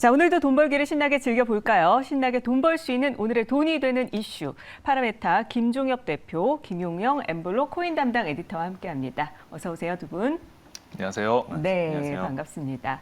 자, 오늘도 돈 벌기를 신나게 즐겨볼까요? 신나게 돈 벌 수 있는 오늘의 돈이 되는 이슈. 파라메타 김종엽 대표, 김용영 엠블록 코인 담당 에디터와 함께합니다. 어서 오세요, 두 분. 안녕하세요. 네, 안녕하세요. 반갑습니다.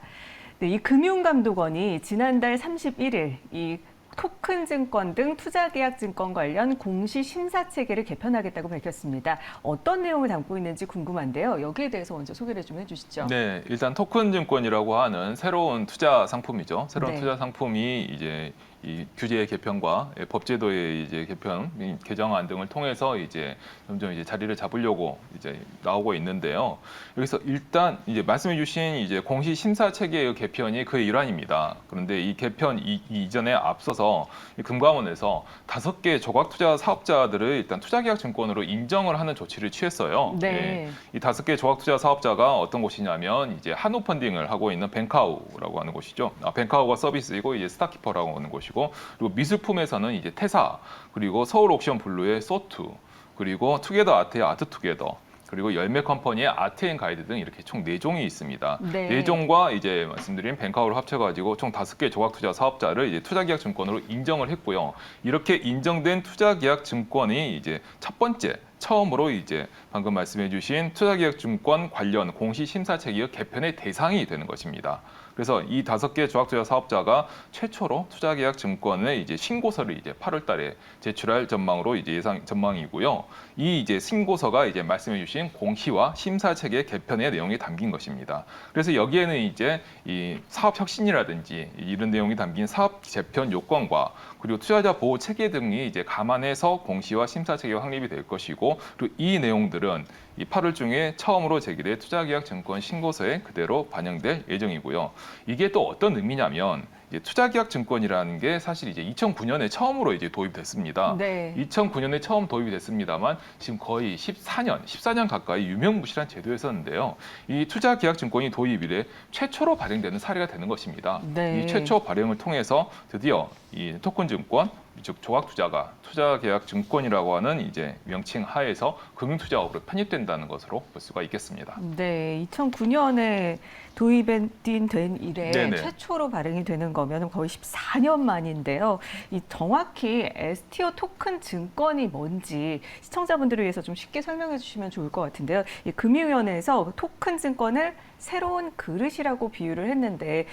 네, 이 금융감독원이 지난달 31일 이 토큰 증권 등 투자계약 증권 관련 공시 심사 체계를 개편하겠다고 밝혔습니다. 어떤 내용을 담고 있는지 궁금한데요. 여기에 대해서 먼저 소개를 좀 해주시죠. 네, 일단 토큰 증권이라고 하는 새로운 투자 상품이죠. 새로운 네. 투자 상품이 이제 이 규제의 개편과 법제도의 이제 개편, 개정안 등을 통해서 이제 점점 이제 자리를 잡으려고 이제 나오고 있는데요. 여기서 일단 이제 말씀해주신 이제 공시 심사 체계의 개편이 그의 일환입니다. 그런데 이 개편 이전에 앞서서 이 금감원에서 5개 조각 투자 사업자들을 일단 투자계약 증권으로 인정을 하는 조치를 취했어요. 네. 이 5개 조각 투자 사업자가 어떤 곳이냐면 이제 한우 펀딩을 하고 있는 뱅카우라고 하는 곳이죠. 뱅카우가 서비스이고 이제 스타키퍼라고 하는 곳이고, 그리고 미술품에서는 이제 태사, 그리고 서울 옥션 블루의 소투, 그리고 투게더 아트의 아트투게더, 그리고 열매 컴퍼니의 아트앤가이드 등 이렇게 총 4종이 있습니다. 네. 4종과 이제 말씀드린 뱅카우를 합쳐가지고 총 5개 조각 투자 사업자를 이제 투자계약 증권으로 인정을 했고요. 이렇게 인정된 투자계약 증권이 이제 첫 번째, 처음으로 이제 방금 말씀해주신 투자계약 증권 관련 공시 심사 체계의 개편의 대상이 되는 것입니다. 그래서 이 5개 조각투자 사업자가 최초로 투자계약 증권의 이제 신고서를 이제 8월 달에 제출할 전망으로 이제 전망이고요. 이 이제 신고서가 이제 말씀해주신 공시와 심사 체계 개편의 내용이 담긴 것입니다. 그래서 여기에는 이제 이 사업 혁신이라든지 이런 내용이 담긴 사업 재편 요건과 그리고 투자자 보호 체계 등이 이제 감안해서 공시와 심사 체계가 확립이 될 것이고, 그리고 이 내용들은 이 8월 중에 처음으로 제기될 투자계약 증권 신고서에 그대로 반영될 예정이고요. 이게 또 어떤 의미냐면 이제 투자계약 증권이라는 게 사실 이제 2009년에 처음으로 이제 도입됐습니다. 네. 2009년에 처음 도입이 됐습니다만 지금 거의 14년 가까이 유명무실한 제도였었는데요. 이 투자계약 증권이 도입 이래 최초로 발행되는 사례가 되는 것입니다. 네. 이 최초 발행을 통해서 드디어 이 토큰 증권, 즉 조각 투자가 투자계약 증권이라고 하는 이제 명칭 하에서 금융투자업으로 편입된다는 것으로 볼 수가 있겠습니다. 네, 2009년에 도입이 된 이래 네네. 최초로 발행이 되는 거면 거의 14년 만인데요. 이 정확히 STO 토큰 증권이 뭔지 시청자분들을 위해서 좀 쉽게 설명해 주시면 좋을 것 같은데요. 이 금융위원회에서 토큰 증권을 새로운 그릇이라고 비유를 했는데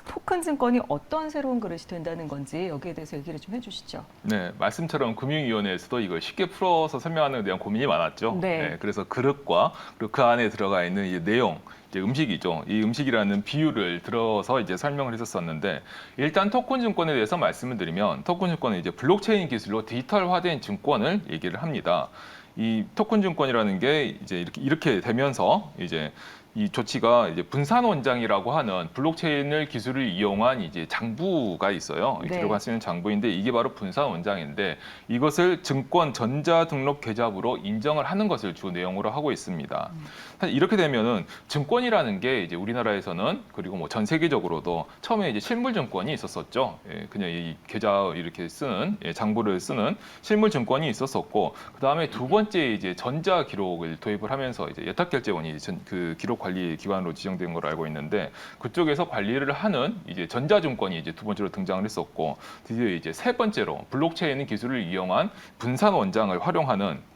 토큰 증권이 어떤 새로운 그릇이 된다는 건지 여기에 대해서 얘기를 좀 해주시죠. 네, 말씀처럼 금융위원회에서도 이걸 쉽게 풀어서 설명하는 데 대한 고민이 많았죠. 네. 그래서 그릇과 그리고 그 안에 들어가 있는 이 내용, 이제 음식이죠. 이 음식이라는 비유를 들어서 이제 설명을 했었었는데, 일단 토큰 증권에 대해서 말씀을 드리면 토큰 증권은 이제 블록체인 기술로 디지털화된 증권을 얘기를 합니다. 이 토큰 증권이라는 게 이제 이렇게 되면서 이제 이 조치가 이제 분산 원장이라고 하는 블록체인을 기술을 이용한 이제 장부가 있어요. 네. 기록할 수 있는 장부인데 이게 바로 분산 원장인데, 이것을 증권 전자 등록 계좌부로 인정을 하는 것을 주 내용으로 하고 있습니다. 사실 이렇게 되면은 증권이라는 게 이제 우리나라에서는 그리고 뭐 전 세계적으로도 처음에 이제 실물 증권이 있었었죠. 그냥 이 계좌 이렇게 쓰는 장부를 쓰는 실물 증권이 있었었고, 그 다음에 두 번째 이제 전자 기록을 도입을 하면서 이제 예탁결제원이 그 기록 관리 기관으로 지정된 걸로 알고 있는데, 그쪽에서 관리를 하는 이제 전자증권이 이제 두 번째로 등장을 했었고, 드디어 이제 세 번째로 블록체인 기술을 이용한 분산 원장을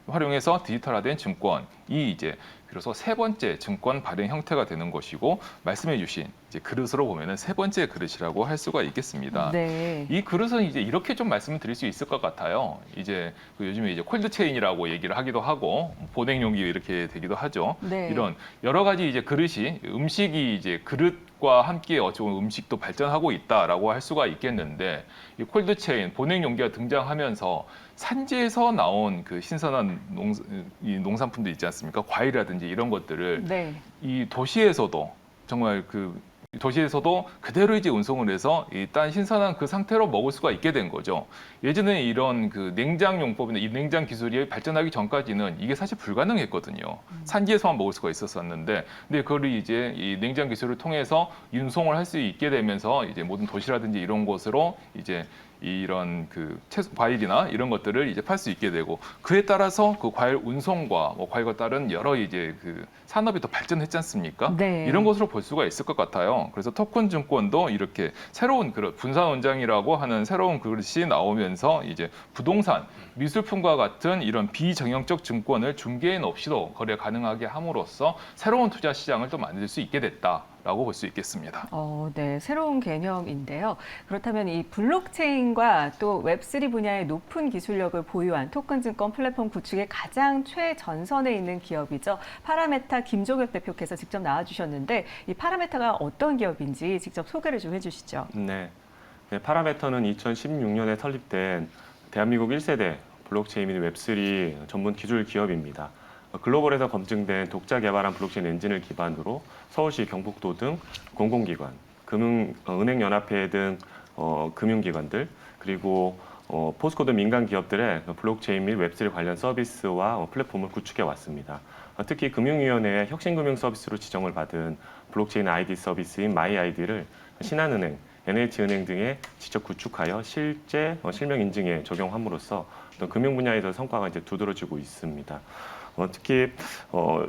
활용해서 디지털화된 증권이 이제 비로소 세 번째 증권 발행 형태가 되는 것이고, 말씀해주신 이제 그릇으로 보면은 세 번째 그릇이라고 할 수가 있겠습니다. 네. 이 그릇은 이제 이렇게 좀 말씀을 드릴 수 있을 것 같아요. 이제 그 요즘에 이제 콜드체인이라고 얘기를 하기도 하고 보냉 용기 이렇게 되기도 하죠. 네. 이런 여러 가지 이제 그릇이 음식이 이제 그릇과 함께 어쩌면 음식도 발전하고 있다라고 할 수가 있겠는데, 이 콜드체인 보냉 용기가 등장하면서 산지에서 나온 그 신선한 농산품들 있지 않습니까? 과일이라든지 이런 것들을 네. 이 도시에서도 정말 도시에서도 그대로 이제 운송을 해서 일단 신선한 그 상태로 먹을 수가 있게 된 거죠. 예전에 이런 그 냉장 용법이나 이 냉장 기술이 발전하기 전까지는 이게 사실 불가능했거든요. 산지에서만 먹을 수가 있었었는데, 근데 그걸 이제 이 냉장 기술을 통해서 운송을 할 수 있게 되면서 이제 모든 도시라든지 이런 곳으로 이제 이런 그 과일이나 이런 것들을 이제 팔 수 있게 되고 그에 따라서 그 과일 운송과 뭐 과일과 다른 여러 이제 그 산업이 더 발전했지 않습니까? 네. 이런 것으로 볼 수가 있을 것 같아요. 그래서 토큰 증권도 이렇게 새로운 그런 분산원장이라고 하는 새로운 그릇이 나오면서 이제 부동산, 미술품과 같은 이런 비정형적 증권을 중개인 없이도 거래 가능하게 함으로써 새로운 투자 시장을 또 만들 수 있게 됐다라고 볼 수 있겠습니다. 네, 새로운 개념인데요. 그렇다면 이 블록체인과 또 웹3 분야의 높은 기술력을 보유한 토큰 증권 플랫폼 구축의 가장 최전선에 있는 기업이죠. 파라메타 김종혁 대표께서 직접 나와주셨는데 이 파라메타가 어떤 기업인지 직접 소개를 좀 해주시죠. 네. 파라메터는 2016년에 설립된 대한민국 1세대 블록체인 및 웹3 전문 기술 기업입니다. 글로벌에서 검증된 독자 개발한 블록체인 엔진을 기반으로 서울시, 경북도 등 공공기관, 은행연합회 등 금융기관들, 그리고 포스코 등 민간 기업들의 블록체인 및 웹3 관련 서비스와 플랫폼을 구축해 왔습니다. 특히 금융위원회의 혁신금융 서비스로 지정을 받은 블록체인 아이디 서비스인 마이아이디를 신한은행, NH은행 등에 직접 구축하여 실제 실명 인증에 적용함으로써 어떤 금융 분야에서 성과가 이제 두드러지고 있습니다. 특히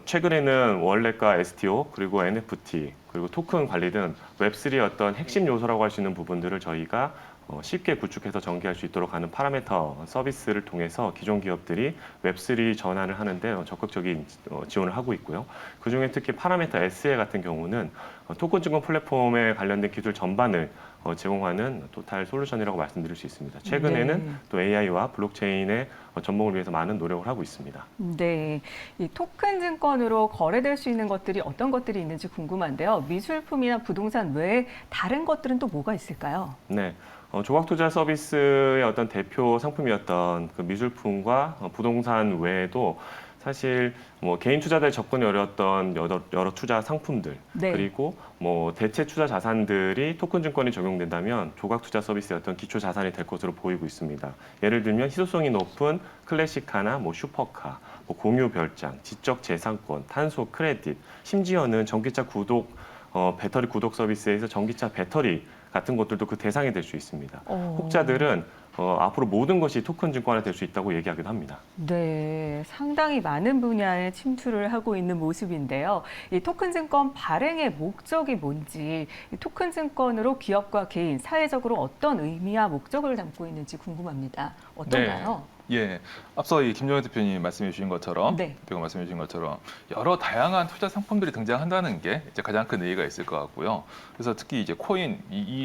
최근에는 월렛과 STO 그리고 NFT 그리고 토큰 관리 등 웹3의 어떤 핵심 요소라고 할 수 있는 부분들을 저희가 쉽게 구축해서 전개할 수 있도록 하는 파라메터 서비스를 통해서 기존 기업들이 웹3 전환을 하는데 적극적인 지원을 하고 있고요. 그중에 특히 파라메터 SE 같은 경우는 토큰 증권 플랫폼에 관련된 기술 전반을 제공하는 토탈 솔루션이라고 말씀드릴 수 있습니다. 최근에는 네. 또 AI와 블록체인의 전목을 위해서 많은 노력을 하고 있습니다. 네, 이 토큰 증권으로 거래될 수 있는 것들이 어떤 것들이 있는지 궁금한데요. 미술품이나 부동산 외에 다른 것들은 또 뭐가 있을까요? 네. 조각투자 서비스의 어떤 대표 상품이었던 그 미술품과 부동산 외에도 사실 뭐 개인 투자자에 접근이 어려웠던 여러 투자 상품들 네. 그리고 뭐 대체 투자 자산들이 토큰 증권이 적용된다면 조각 투자 서비스의 어떤 기초 자산이 될 것으로 보이고 있습니다. 예를 들면 희소성이 높은 클래식카나 뭐 슈퍼카, 뭐 공유 별장, 지적 재산권, 탄소 크레딧, 심지어는 전기차 배터리 구독 서비스에서 전기차 배터리 같은 것들도 그 대상이 될 수 있습니다. 혹자들은 앞으로 모든 것이 토큰 증권화 될 수 있다고 얘기하기도 합니다. 네, 상당히 많은 분야에 침투를 하고 있는 모습인데요. 이 토큰 증권 발행의 목적이 뭔지, 이 토큰 증권으로 기업과 개인, 사회적으로 어떤 의미와 목적을 담고 있는지 궁금합니다. 어떤가요? 예, 앞서 이 김종현 대표님 말씀해 주신 것처럼, 네. 대표가 말씀해 주신 것처럼 여러 다양한 투자 상품들이 등장한다는 게 이제 가장 큰 의의가 있을 것 같고요. 그래서 특히 이제 코인,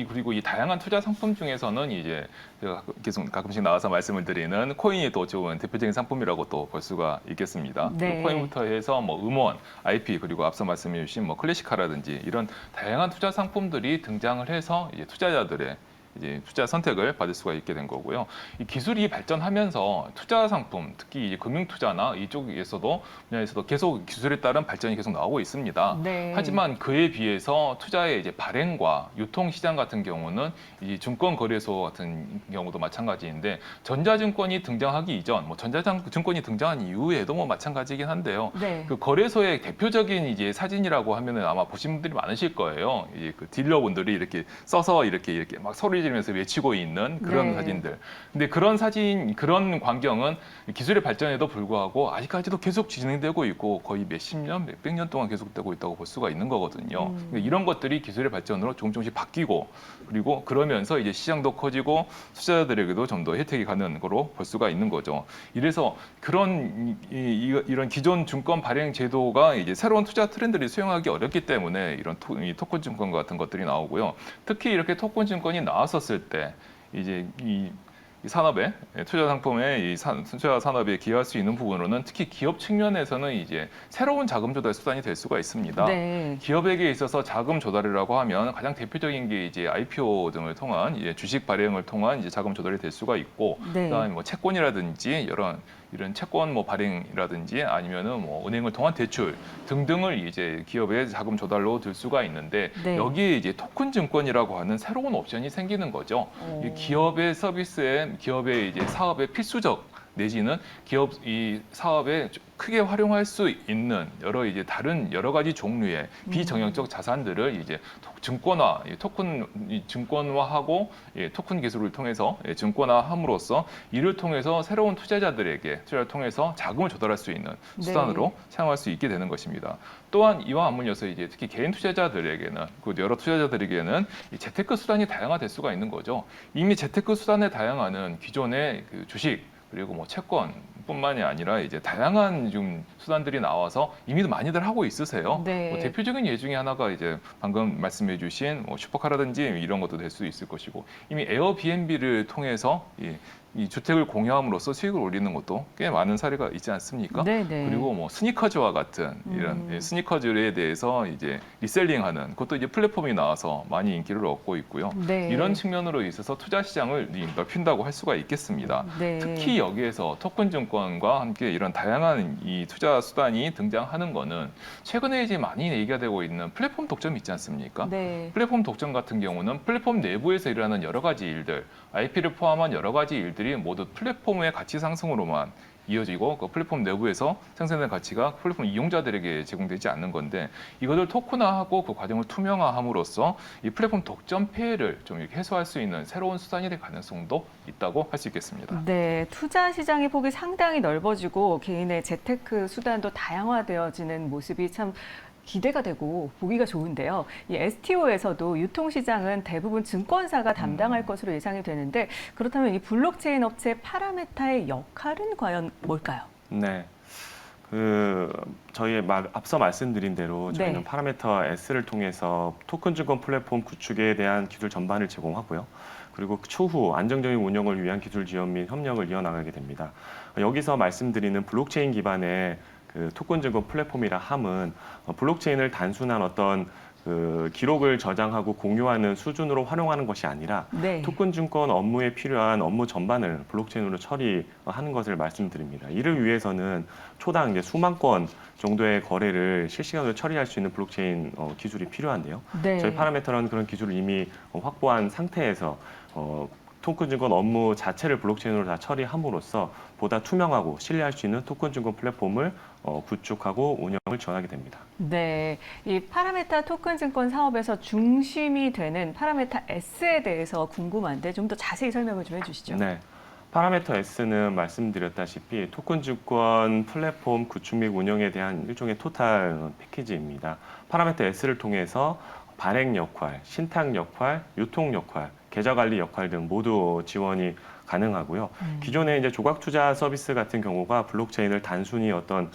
그리고 이 다양한 투자 상품 중에서는 이제 제가 계속 가끔씩 나와서 말씀을 드리는 코인이 또 좋은 대표적인 상품이라고 또 볼 수가 있겠습니다. 네. 코인부터 해서 뭐 음원, IP 그리고 앞서 말씀해 주신 뭐 클래식카라든지 이런 다양한 투자 상품들이 등장을 해서 이제 투자자들의 이제 투자 선택을 받을 수가 있게 된 거고요. 이 기술이 발전하면서 투자 상품, 특히 이제 금융 투자나 이쪽에서도 분야에서도 계속 기술에 따른 발전이 계속 나오고 있습니다. 네. 하지만 그에 비해서 투자의 이제 발행과 유통 시장 같은 경우는 이 증권 거래소 같은 경우도 마찬가지인데 전자증권이 등장하기 이전, 뭐 전자증권이 등장한 이후에도 뭐 마찬가지긴 한데요. 네. 그 거래소의 대표적인 이제 사진이라고 하면은 아마 보신 분들이 많으실 거예요. 이제 그 딜러분들이 이렇게 써서 이렇게 막 소리 지르면서 외치고 있는 그런 네. 사진들. 근데 그런 사진, 그런 광경은 기술의 발전에도 불구하고 아직까지도 계속 진행되고 있고 거의 몇십 년, 몇백 년 동안 계속되고 있다고 볼 수가 있는 거거든요. 그러니까 이런 것들이 기술의 발전으로 조금씩 바뀌고 그리고 그러면서 이제 시장도 커지고 투자자들에게도 좀 더 혜택이 가는 거로 볼 수가 있는 거죠. 이래서 이런 기존 증권 발행 제도가 이제 새로운 투자 트렌드를 수용하기 어렵기 때문에 이런 토큰 증권 같은 것들이 나오고요. 특히 이렇게 토큰 증권이 나왔었을 때 이제 이 산업에 투자 상품의 투자 산업에 기여할 수 있는 부분으로는 특히 기업 측면에서는 이제 새로운 자금 조달 수단이 될 수가 있습니다. 네. 기업에게 있어서 자금 조달이라고 하면 가장 대표적인 게 이제 IPO 등을 통한 이제 주식 발행을 통한 이제 자금 조달이 될 수가 있고, 네. 그다음에 뭐 채권이라든지 이런 채권 뭐 발행이라든지 아니면은 뭐 은행을 통한 대출 등등을 이제 기업의 자금 조달로 들 수가 있는데 네. 여기에 이제 토큰 증권이라고 하는 새로운 옵션이 생기는 거죠. 이 기업의 서비스에 기업의 이제 사업의 필수적 내지는 기업 이 사업에 크게 활용할 수 있는 이제 다른 여러 가지 종류의 비정형적 자산들을 이제 증권화, 증권화하고 토큰 기술을 통해서 증권화함으로써 이를 통해서 새로운 투자를 통해서 자금을 조달할 수 있는 수단으로 사용할 수 있게 되는 것입니다. 또한 이와 맞물려서 이제 특히 개인 투자자들에게는 여러 투자자들에게는 이 재테크 수단이 다양화될 수가 있는 거죠. 이미 재테크 수단의 다양화는 기존의 그 주식 그리고 뭐 채권뿐만이 아니라 이제 다양한 좀 수단들이 나와서 이미도 많이들 하고 있으세요. 네. 뭐 대표적인 예 중에 하나가 이제 방금 말씀해주신 뭐 슈퍼카라든지 이런 것도 될 수 있을 것이고 이미 에어비앤비를 통해서 이 주택을 공유함으로써 수익을 올리는 것도 꽤 많은 사례가 있지 않습니까? 네네. 그리고 뭐 스니커즈와 같은 이런 스니커즈에 대해서 이제 리셀링하는 그것도 이제 플랫폼이 나와서 많이 인기를 얻고 있고요. 네. 이런 측면으로 있어서 투자 시장을 넓힌다고 할 수가 있겠습니다. 네. 특히 여기에서 토큰 증권과 함께 이런 다양한 이 투자 수단이 등장하는 거는 최근에 이제 많이 얘기가 되고 있는 플랫폼 독점이 있지 않습니까? 네. 플랫폼 독점 같은 경우는 플랫폼 내부에서 일어나는 여러 가지 일들, IP를 포함한 여러 가지 일들이 모두 플랫폼의 가치 상승으로만 이어지고 그 플랫폼 내부에서 생산된 가치가 플랫폼 이용자들에게 제공되지 않는 건데 이것을 토큰화하고 그 과정을 투명화함으로써 이 플랫폼 독점 폐해를 좀 이렇게 해소할 수 있는 새로운 수단이 될 가능성도 있다고 할 수 있겠습니다. 네, 투자 시장의 폭이 상당히 넓어지고 개인의 재테크 수단도 다양화되어지는 모습이 참 기대가 되고 보기가 좋은데요. 이 STO에서도 유통시장은 대부분 증권사가 담당할 것으로 예상이 되는데 그렇다면 이 블록체인 업체 파라메타의 역할은 과연 뭘까요? 네. 저희 앞서 말씀드린 대로 저희는 네. 파라메터 S를 통해서 토큰 증권 플랫폼 구축에 대한 기술 전반을 제공하고요. 그리고 추후 안정적인 운영을 위한 기술 지원 및 협력을 이어나가게 됩니다. 여기서 말씀드리는 블록체인 기반의 그 토큰 증권 플랫폼이라 함은 블록체인을 단순한 어떤 그 기록을 저장하고 공유하는 수준으로 활용하는 것이 아니라 네. 토큰 증권 업무에 필요한 업무 전반을 블록체인으로 처리하는 것을 말씀드립니다. 이를 위해서는 초당 이제 수만 건 정도의 거래를 실시간으로 처리할 수 있는 블록체인 기술이 필요한데요. 네. 저희 파라메터는 그런 기술을 이미 확보한 상태에서 토큰 증권 업무 자체를 블록체인으로 다 처리함으로써 보다 투명하고 신뢰할 수 있는 토큰 증권 플랫폼을 구축하고 운영을 지원하게 됩니다. 네, 이 파라메타 토큰 증권 사업에서 중심이 되는 파라메타 S에 대해서 궁금한데 좀 더 자세히 설명을 좀 해주시죠. 네. 파라메터 S는 말씀드렸다시피 토큰 증권 플랫폼 구축 및 운영에 대한 일종의 토탈 패키지입니다. 파라메터 S를 통해서 발행 역할, 신탁 역할, 유통 역할, 계좌 관리 역할 등 모두 지원이 가능하고요. 기존의 이제 조각 투자 서비스 같은 경우가 블록체인을 단순히 어떤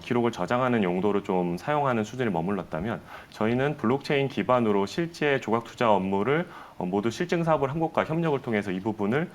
기록을 저장하는 용도로 좀 사용하는 수준에 머물렀다면 저희는 블록체인 기반으로 실제 조각 투자 업무를 모두 실증 사업을 한 곳과 협력을 통해서 이 부분을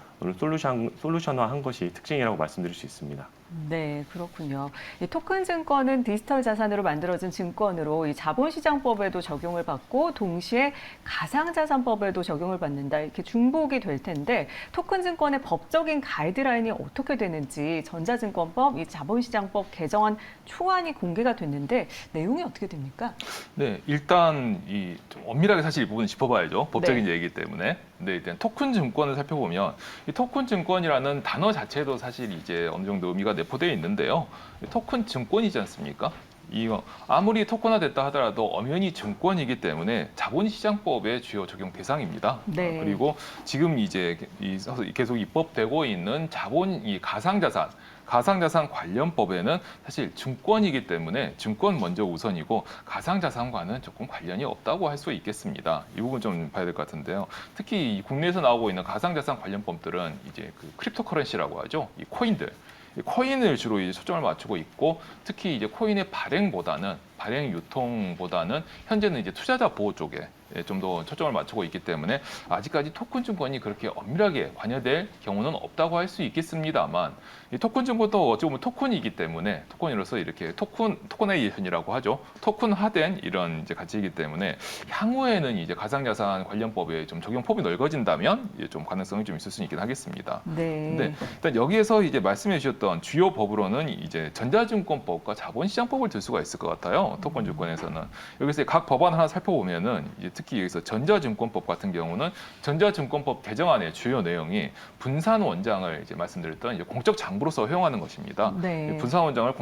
솔루션화한 것이 특징이라고 말씀드릴 수 있습니다. 네, 그렇군요. 이 토큰 증권은 디지털 자산으로 만들어진 증권으로 이 자본시장법에도 적용을 받고 동시에 가상자산법에도 적용을 받는다. 이렇게 중복이 될 텐데 토큰 증권의 법적인 가이드라인이 어떻게 되는지 전자증권법, 이 자본시장법 개정안 초안이 공개가 됐는데 내용이 어떻게 됩니까? 네, 일단 좀 엄밀하게 사실 이 부분은 짚어봐야죠. 법적인 네. 얘기이기 때문에. 근데 일단 토큰 증권을 살펴보면 이 토큰 증권이라는 단어 자체도 사실 이제 어느 정도 의미가 내포되어 있는데요. 토큰 증권이지 않습니까? 이거 아무리 토큰화됐다 하더라도 엄연히 증권이기 때문에 자본시장법의 주요 적용 대상입니다. 네. 그리고 지금 이제 계속 입법되고 있는 이 가상자산 관련법에는 사실 증권이기 때문에 증권 먼저 우선이고 가상자산과는 조금 관련이 없다고 할 수 있겠습니다. 이 부분 좀 봐야 될 것 같은데요. 특히 국내에서 나오고 있는 가상자산 관련법들은 이제 그 크립토커런시라고 하죠. 이 코인을 주로 이제 초점을 맞추고 있고 특히 이제 코인의 발행 유통보다는 현재는 이제 투자자 보호 쪽에 좀 더 초점을 맞추고 있기 때문에 아직까지 토큰 증권이 그렇게 엄밀하게 관여될 경우는 없다고 할 수 있겠습니다만 이 토큰 증권도 어찌 보면 토큰이기 때문에 토큰으로서 이렇게 토커나이제이션이라고 하죠. 토큰화된 이런 이제 가치이기 때문에 향후에는 이제 가상자산 관련법에 좀 적용 폭이 넓어진다면 이제 좀 가능성이 좀 있을 수 있긴 하겠습니다. 네. 근데 일단 여기에서 이제 말씀해 주셨던 주요 법으로는 이제 전자증권법과 자본시장법을 들 수가 있을 것 같아요. 있어요. 토큰증권에서는. 여기서 각 법안 하나 살펴보면은 이제 특히 여기서 전자증권법 같은 경우는 전자증권법 개정안의 주요 내용이 분산 원장을 이제 말씀드렸던 이제 공적 장부로서 허용하는 것입니다. 네. 분산 원장을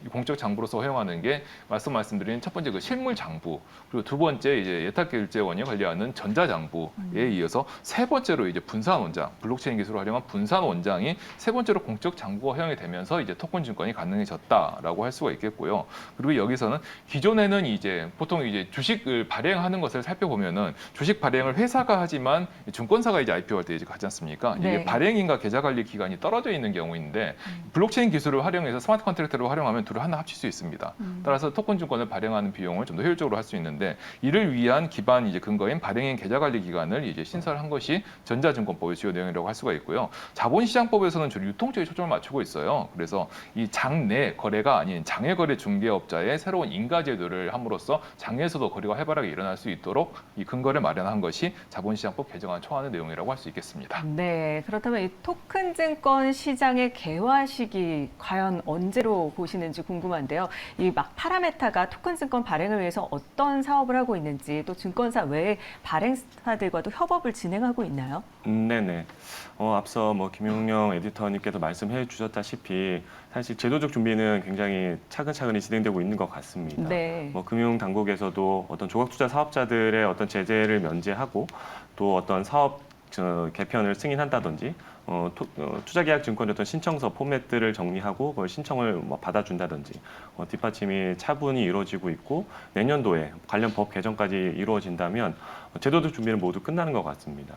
공적 장부로서 허용하는 게 말씀드린 첫 번째 그 실물 장부, 그리고 두 번째 이제 예탁결제원이 관리하는 전자장부에 이어서 세 번째로 이제 분산 원장, 블록체인 기술을 활용한 분산 원장이 세 번째로 공적 장부가 허용이 되면서 이제 토큰 증권이 가능해졌다라고 할 수가 있겠고요. 그리고 여기서는 기존에는 이제 보통 이제 주식을 발행하는 것을 살펴보면은 주식 발행을 회사가 하지만 증권사가 이제 IPO할 때 이제 가지 않습니까? 네. 이게 발행인과 계좌 관리 기간이 떨어져 있는 경우인데 블록체인 기술을 활용해서 스마트 컨트랙트를 활용하면 둘을 하나 합칠 수 있습니다. 따라서 토큰 증권을 발행하는 비용을 좀 더 효율적으로 할 수 있는데 이를 위한 기반 이제 근거인 발행인 계좌 관리 기간을 이제 신설한 것이 전자증권법의 주요 내용이라고 할 수가 있고요. 자본시장법에서는 주로 유통 쪽에 초점을 맞추고 있어요. 그래서 이 장내 거래가 아닌 장외 거래 중개업자의 새로운 인가 제도를 함으로써 장외에서도 거래가 활발하게 일어날 수 있도록 이 근거를 마련한 것이 자본시장법 개정안 초안의 내용이라고 할 수 있겠습니다. 네, 그렇다면 이 토큰 증권 시장의 개화 시기 과연 언제로 보시는지 궁금한데요. 이 막 파라메타가 토큰 증권 발행을 위해서 어떤 사업을 하고 있는지 또 증권사 외에 발행사들과도 협업을 진행하고 있나요? 네네. 앞서 김용영 에디터님께서 말씀해 주셨다시피 사실 제도적 준비는 굉장히 차근차근히 진행되고 있는 것 같습니다. 네. 금융당국에서도 어떤 조각투자 사업자들의 어떤 제재를 면제하고 또 어떤 사업 개편을 승인한다든지 투자계약증권의 어떤 신청서 포맷들을 정리하고 그걸 신청을 받아준다든지 뒷받침이 차분히 이루어지고 있고 내년도에 관련 법 개정까지 이루어진다면 제도적 준비는 모두 끝나는 것 같습니다.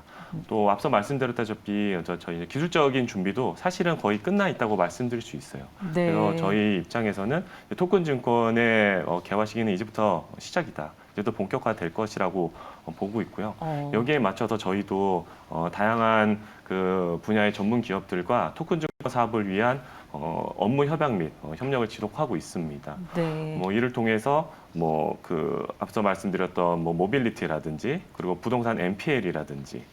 또 앞서 말씀드렸다시피 저희 기술적인 준비도 사실은 거의 끝나 있다고 말씀드릴 수 있어요. 네. 그래서 저희 입장에서는 토큰 증권의 개화 시기는 이제부터 시작이다. 이제도 본격화될 것이라고 보고 있고요. 여기에 맞춰서 저희도 다양한 그 분야의 전문 기업들과 토큰 증권 사업을 위한 업무 협약 및 협력을 지속하고 있습니다. 네. 이를 통해서 앞서 말씀드렸던 모빌리티라든지 그리고 부동산 NPL이라든지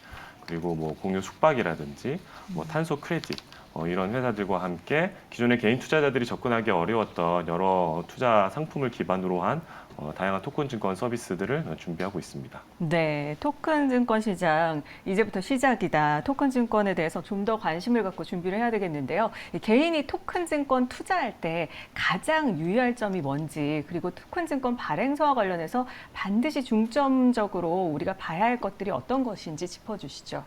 그리고 공유 숙박이라든지 탄소 크레딧 이런 회사들과 함께 기존의 개인 투자자들이 접근하기 어려웠던 여러 투자 상품을 기반으로 한 다양한 토큰 증권 서비스들을 준비하고 있습니다. 네, 토큰 증권 시장 이제부터 시작이다. 토큰 증권에 대해서 좀 더 관심을 갖고 준비를 해야 되겠는데요. 개인이 토큰 증권 투자할 때 가장 유의할 점이 뭔지 그리고 토큰 증권 발행서와 관련해서 반드시 중점적으로 우리가 봐야 할 것들이 어떤 것인지 짚어주시죠.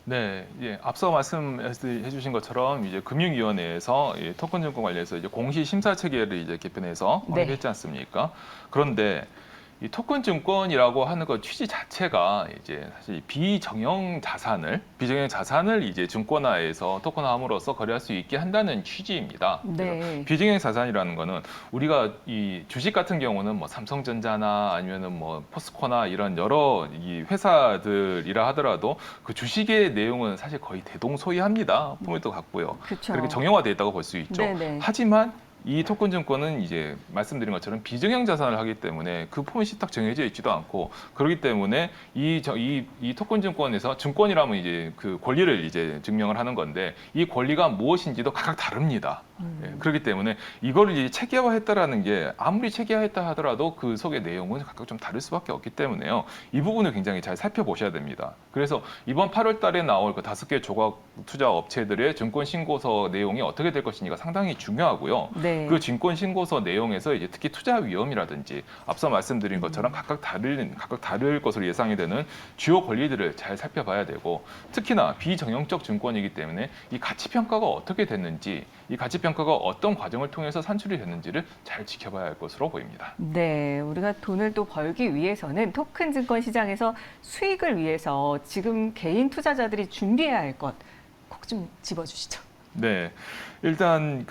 네, 앞서 말씀해 주신 것처럼 이제 금융위원회에서 토큰 증권 관련해서 이제 공시 심사 체계를 이제 개편해서 네. 했지 않습니까? 그런데 이 토큰 증권이라고 하는 것 취지 자체가 이제 사실 비정형 자산을 이제 증권화해서 토큰화함으로써 거래할 수 있게 한다는 취지입니다. 네. 그래서 비정형 자산이라는 거는 우리가 이 주식 같은 경우는 삼성전자나 아니면은 포스코나 이런 여러 이 회사들이라 하더라도 그 주식의 내용은 사실 거의 대동소이합니다. 포맷도 같고요. 그렇죠. 그렇게 정형화되어 있다고 볼 수 있죠. 네네. 하지만 이 토큰 증권은 이제 말씀드린 것처럼 비정형 자산을 하기 때문에 그 포맷이 딱 정해져 있지도 않고 그렇기 때문에 이 토큰 증권에서 증권이라면 이제 그 권리를 이제 증명을 하는 건데 이 권리가 무엇인지도 각각 다릅니다. 그렇기 때문에 이거를 이제 체계화했다라는 게 아무리 체계화했다 하더라도 그 속의 내용은 각각 좀 다를 수밖에 없기 때문에요. 이 부분을 굉장히 잘 살펴보셔야 됩니다. 그래서 이번 8월 달에 나올 그 5개 조각 투자 업체들의 증권 신고서 내용이 어떻게 될 것인지가 상당히 중요하고요. 네. 그 증권 신고서 내용에서 이제 특히 투자 위험이라든지 앞서 말씀드린 것처럼 각각 다를 것으로 예상이 되는 주요 권리들을 잘 살펴봐야 되고 특히나 비정형적 증권이기 때문에 이 가치 평가가 어떻게 됐는지 이 가치 평가가 어떤 과정을 통해서 산출이 됐는지를 잘 지켜봐야 할 것으로 보입니다. 네, 우리가 돈을 또 벌기 위해서는 토큰 증권 시장에서 수익을 위해서 지금 개인 투자자들이 준비해야 할 것 꼭 좀 짚어주시죠. 네, 일단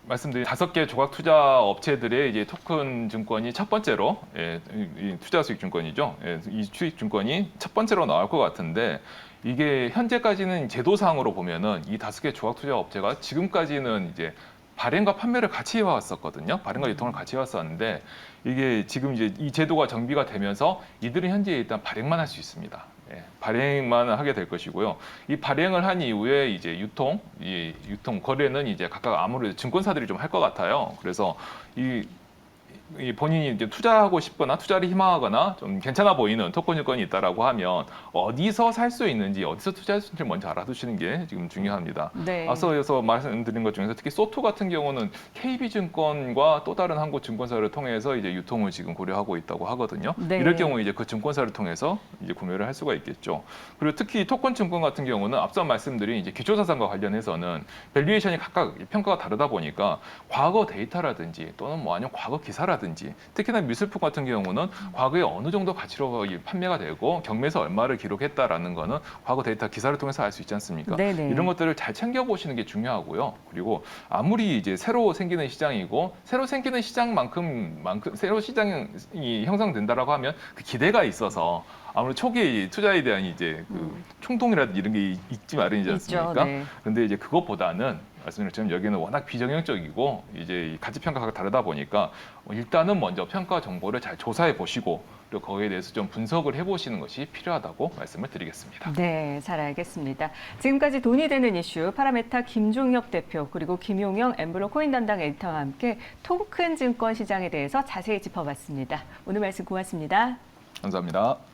말씀드린 5개 조각 투자 업체들의 이제 토큰 증권이 첫 번째로 이 투자 수익 증권이죠. 이 수익 증권이 첫 번째로 나올 것 같은데 이게 현재까지는 제도상으로 보면은 이 5개 조각 투자 업체가 지금까지는 이제 발행과 판매를 같이 해왔었거든요. 발행과 유통을 같이 해왔었는데 이게 지금 이제 이 제도가 정비가 되면서 이들은 현재 일단 발행만 할 수 있습니다. 발행만 하게 될 것이고요. 이 발행을 한 이후에 이제 유통 거래는 이제 각각 아무래도 증권사들이 좀 할 것 같아요. 그래서 이 본인이 이제 투자하고 싶거나 투자를 희망하거나 좀 괜찮아 보이는 토큰 증권이 있다라고 하면 어디서 살 수 있는지 어디서 투자할 수 있는지 먼저 알아두시는 게 지금 중요합니다. 네. 앞서서 말씀드린 것 중에서 특히 소토 같은 경우는 KB증권과 또 다른 한국 증권사를 통해서 이제 유통을 지금 고려하고 있다고 하거든요. 네. 이럴 경우 이제 그 증권사를 통해서 이제 구매를 할 수가 있겠죠. 그리고 특히 토큰 증권 같은 경우는 앞서 말씀드린 이제 기초자산과 관련해서는 밸류에이션이 각각 평가가 다르다 보니까 과거 데이터라든지 또는 뭐 아니면 과거 기사라든지 특히나 미술품 같은 경우는 과거에 어느 정도 가치로 판매가 되고 경매에서 얼마를 기록했다라는 거는 과거 데이터 기사를 통해서 알 수 있지 않습니까? 네네. 이런 것들을 잘 챙겨보시는 게 중요하고요. 그리고 아무리 이제 새로 생기는 시장이고 새로 생기는 시장만큼 새로 시장이 형성된다라고 하면 그 기대가 있어서 아무래도 초기에 투자에 대한 이제 그 충동이라든지 이런 게 있지 마련이지 않습니까? 있죠. 네. 그런데 이제 그것보다는 말씀드린 것처럼 여기는 워낙 비정형적이고 이제 가치 평가가 다르다 보니까 일단은 먼저 평가 정보를 잘 조사해 보시고 그리고 거기에 대해서 좀 분석을 해보시는 것이 필요하다고 말씀을 드리겠습니다. 네, 잘 알겠습니다. 지금까지 돈이 되는 이슈 파라메타 김종혁 대표 그리고 김용영 엠블로 코인 담당 에디터와 함께 토큰 증권 시장에 대해서 자세히 짚어봤습니다. 오늘 말씀 고맙습니다. 감사합니다.